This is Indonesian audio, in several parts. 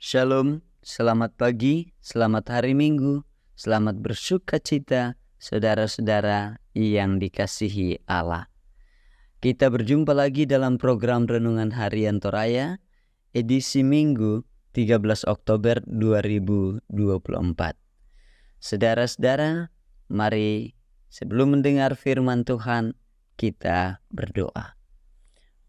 Shalom, selamat pagi, selamat hari Minggu, selamat bersuka cita, saudara-saudara yang dikasihi Allah. Kita berjumpa lagi dalam program Renungan Harian Toraya, edisi Minggu 13 Oktober 2024. Saudara-saudara, mari sebelum mendengar firman Tuhan, kita berdoa.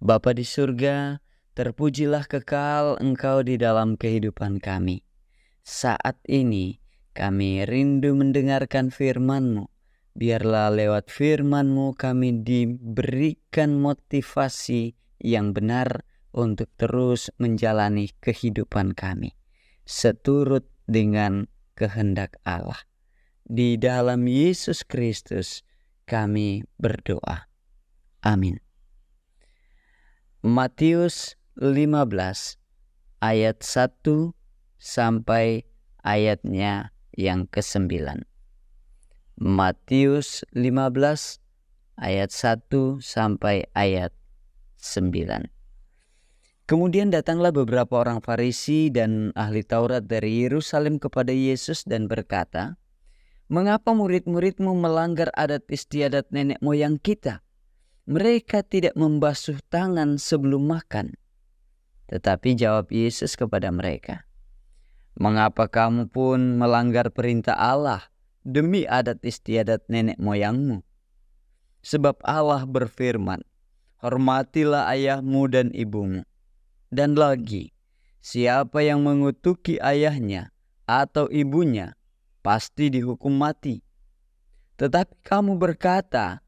Bapa di surga, terpujilah kekal Engkau di dalam kehidupan kami. Saat ini kami rindu mendengarkan firman-Mu. Biarlah lewat firman-Mu kami diberikan motivasi yang benar untuk terus menjalani kehidupan kami seturut dengan kehendak Allah. Di dalam Yesus Kristus kami berdoa. Amin. Matius 15 ayat 1 sampai ayatnya yang ke-9. Matius 15 ayat 1 sampai ayat 9. Kemudian datanglah beberapa orang Farisi dan ahli Taurat dari Yerusalem kepada Yesus dan berkata, "Mengapa murid-muridmu melanggar adat istiadat nenek moyang kita? Mereka tidak membasuh tangan sebelum makan." Tetapi jawab Yesus kepada mereka, "Mengapa kamu pun melanggar perintah Allah demi adat istiadat nenek moyangmu? Sebab Allah berfirman, hormatilah ayahmu dan ibumu. Dan lagi, siapa yang mengutuki ayahnya atau ibunya pasti dihukum mati. Tetapi kamu berkata,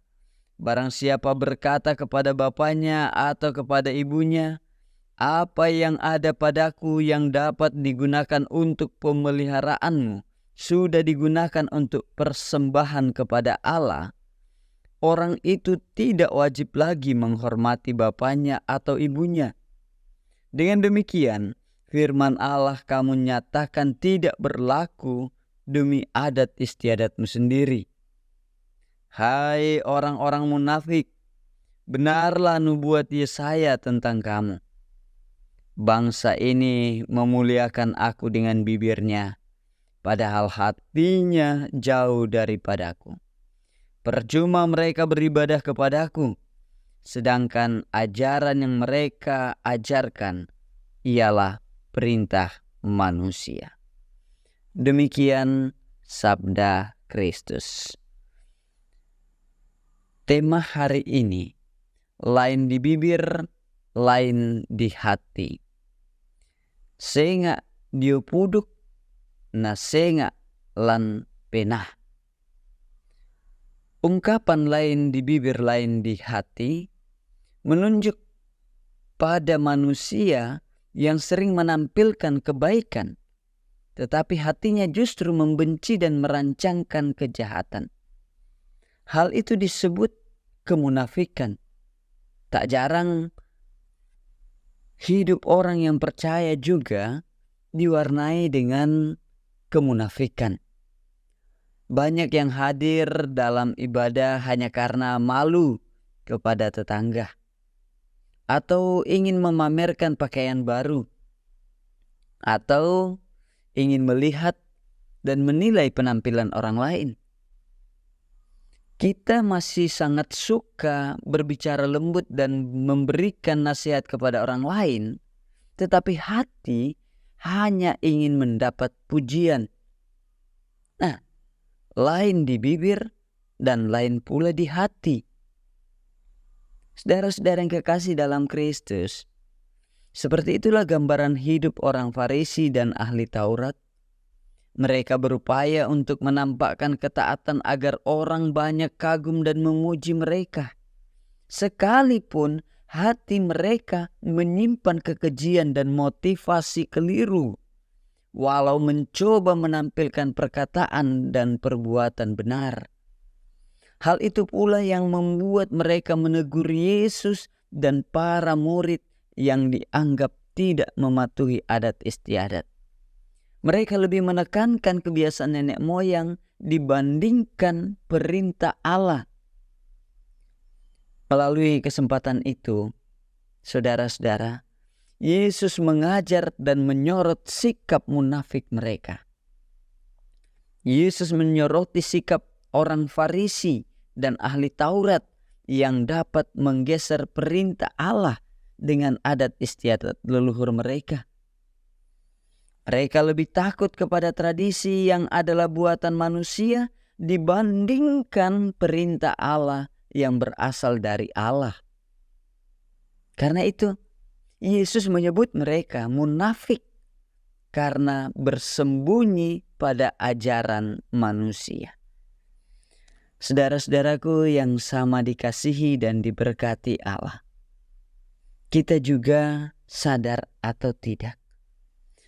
barang siapa berkata kepada bapaknya atau kepada ibunya, apa yang ada padaku yang dapat digunakan untuk pemeliharaanmu sudah digunakan untuk persembahan kepada Allah, orang itu tidak wajib lagi menghormati bapaknya atau ibunya. Dengan demikian, firman Allah kamu nyatakan tidak berlaku demi adat istiadatmu sendiri. Hai orang-orang munafik, benarlah nubuat Yesaya tentang kamu. Bangsa ini memuliakan aku dengan bibirnya, padahal hatinya jauh daripadaku. Percuma mereka beribadah kepadaku, sedangkan ajaran yang mereka ajarkan ialah perintah manusia." Demikian sabda Kristus. Tema hari ini, lain di bibir, lain di hati. Senga dio puduk, na senga lan penah. Ungkapan lain di bibir, lain di hati menunjuk pada manusia yang sering menampilkan kebaikan, tetapi hatinya justru membenci dan merancangkan kejahatan. Hal itu disebut kemunafikan. Tak jarang hidup orang yang percaya juga diwarnai dengan kemunafikan. Banyak yang hadir dalam ibadah hanya karena malu kepada tetangga, atau ingin memamerkan pakaian baru, atau ingin melihat dan menilai penampilan orang lain. Kita masih sangat suka berbicara lembut dan memberikan nasihat kepada orang lain, tetapi hati hanya ingin mendapat pujian. Nah, lain di bibir dan lain pula di hati. Saudara-saudara yang kekasih dalam Kristus, seperti itulah gambaran hidup orang Farisi dan ahli Taurat. Mereka berupaya untuk menampakkan ketaatan agar orang banyak kagum dan memuji mereka, sekalipun hati mereka menyimpan kekejian dan motivasi keliru, walau mencoba menampilkan perkataan dan perbuatan benar. Hal itu pula yang membuat mereka menegur Yesus dan para murid yang dianggap tidak mematuhi adat istiadat. Mereka lebih menekankan kebiasaan nenek moyang dibandingkan perintah Allah. Melalui kesempatan itu, saudara-saudara, Yesus mengajar dan menyorot sikap munafik mereka. Yesus menyoroti sikap orang Farisi dan ahli Taurat yang dapat menggeser perintah Allah dengan adat istiadat leluhur mereka. Mereka lebih takut kepada tradisi yang adalah buatan manusia dibandingkan perintah Allah yang berasal dari Allah. Karena itu, Yesus menyebut mereka munafik karena bersembunyi pada ajaran manusia. Saudara-saudaraku yang sama dikasihi dan diberkati Allah, kita juga sadar atau tidak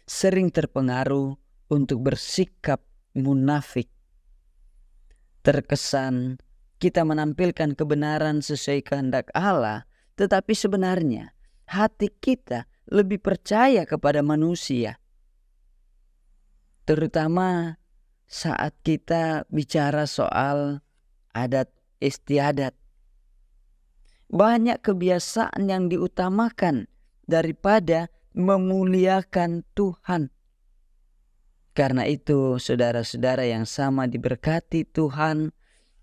sering terpengaruh untuk bersikap munafik. Terkesan kita menampilkan kebenaran sesuai kehendak Allah, tetapi sebenarnya hati kita lebih percaya kepada manusia. Terutama saat kita bicara soal adat istiadat. Banyak kebiasaan yang diutamakan daripada memuliakan Tuhan. Karena itu, saudara-saudara yang sama diberkati Tuhan,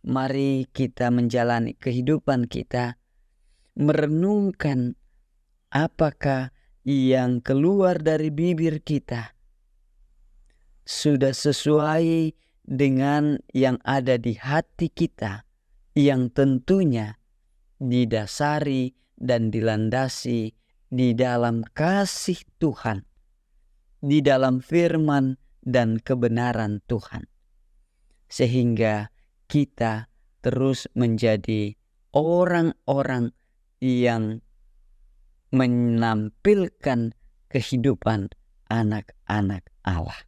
mari kita menjalani kehidupan kita, merenungkan apakah yang keluar dari bibir kita sudah sesuai dengan yang ada di hati kita, yang tentunya didasari dan dilandasi di dalam kasih Tuhan, di dalam firman dan kebenaran Tuhan, sehingga kita terus menjadi orang-orang yang menampilkan kehidupan anak-anak Allah.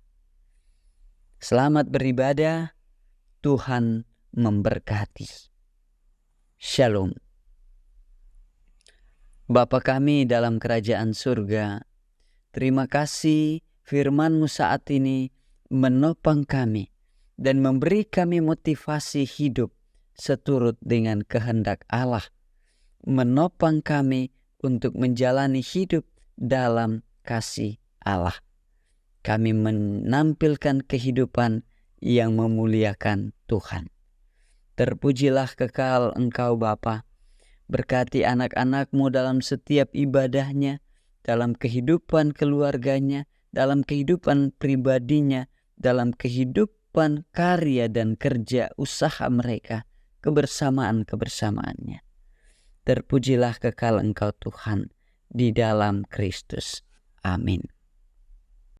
Selamat beribadah, Tuhan memberkati. Shalom. Bapa kami dalam kerajaan surga, terima kasih firman-Mu saat ini menopang kami dan memberi kami motivasi hidup seturut dengan kehendak Allah, menopang kami untuk menjalani hidup dalam kasih Allah. Kami menampilkan kehidupan yang memuliakan Tuhan. Terpujilah kekal Engkau Bapa. Berkati anak-anak-Mu dalam setiap ibadahnya, dalam kehidupan keluarganya, dalam kehidupan pribadinya, dalam kehidupan karya dan kerja usaha mereka, kebersamaan-kebersamaannya. Terpujilah kekal Engkau Tuhan di dalam Kristus. Amin.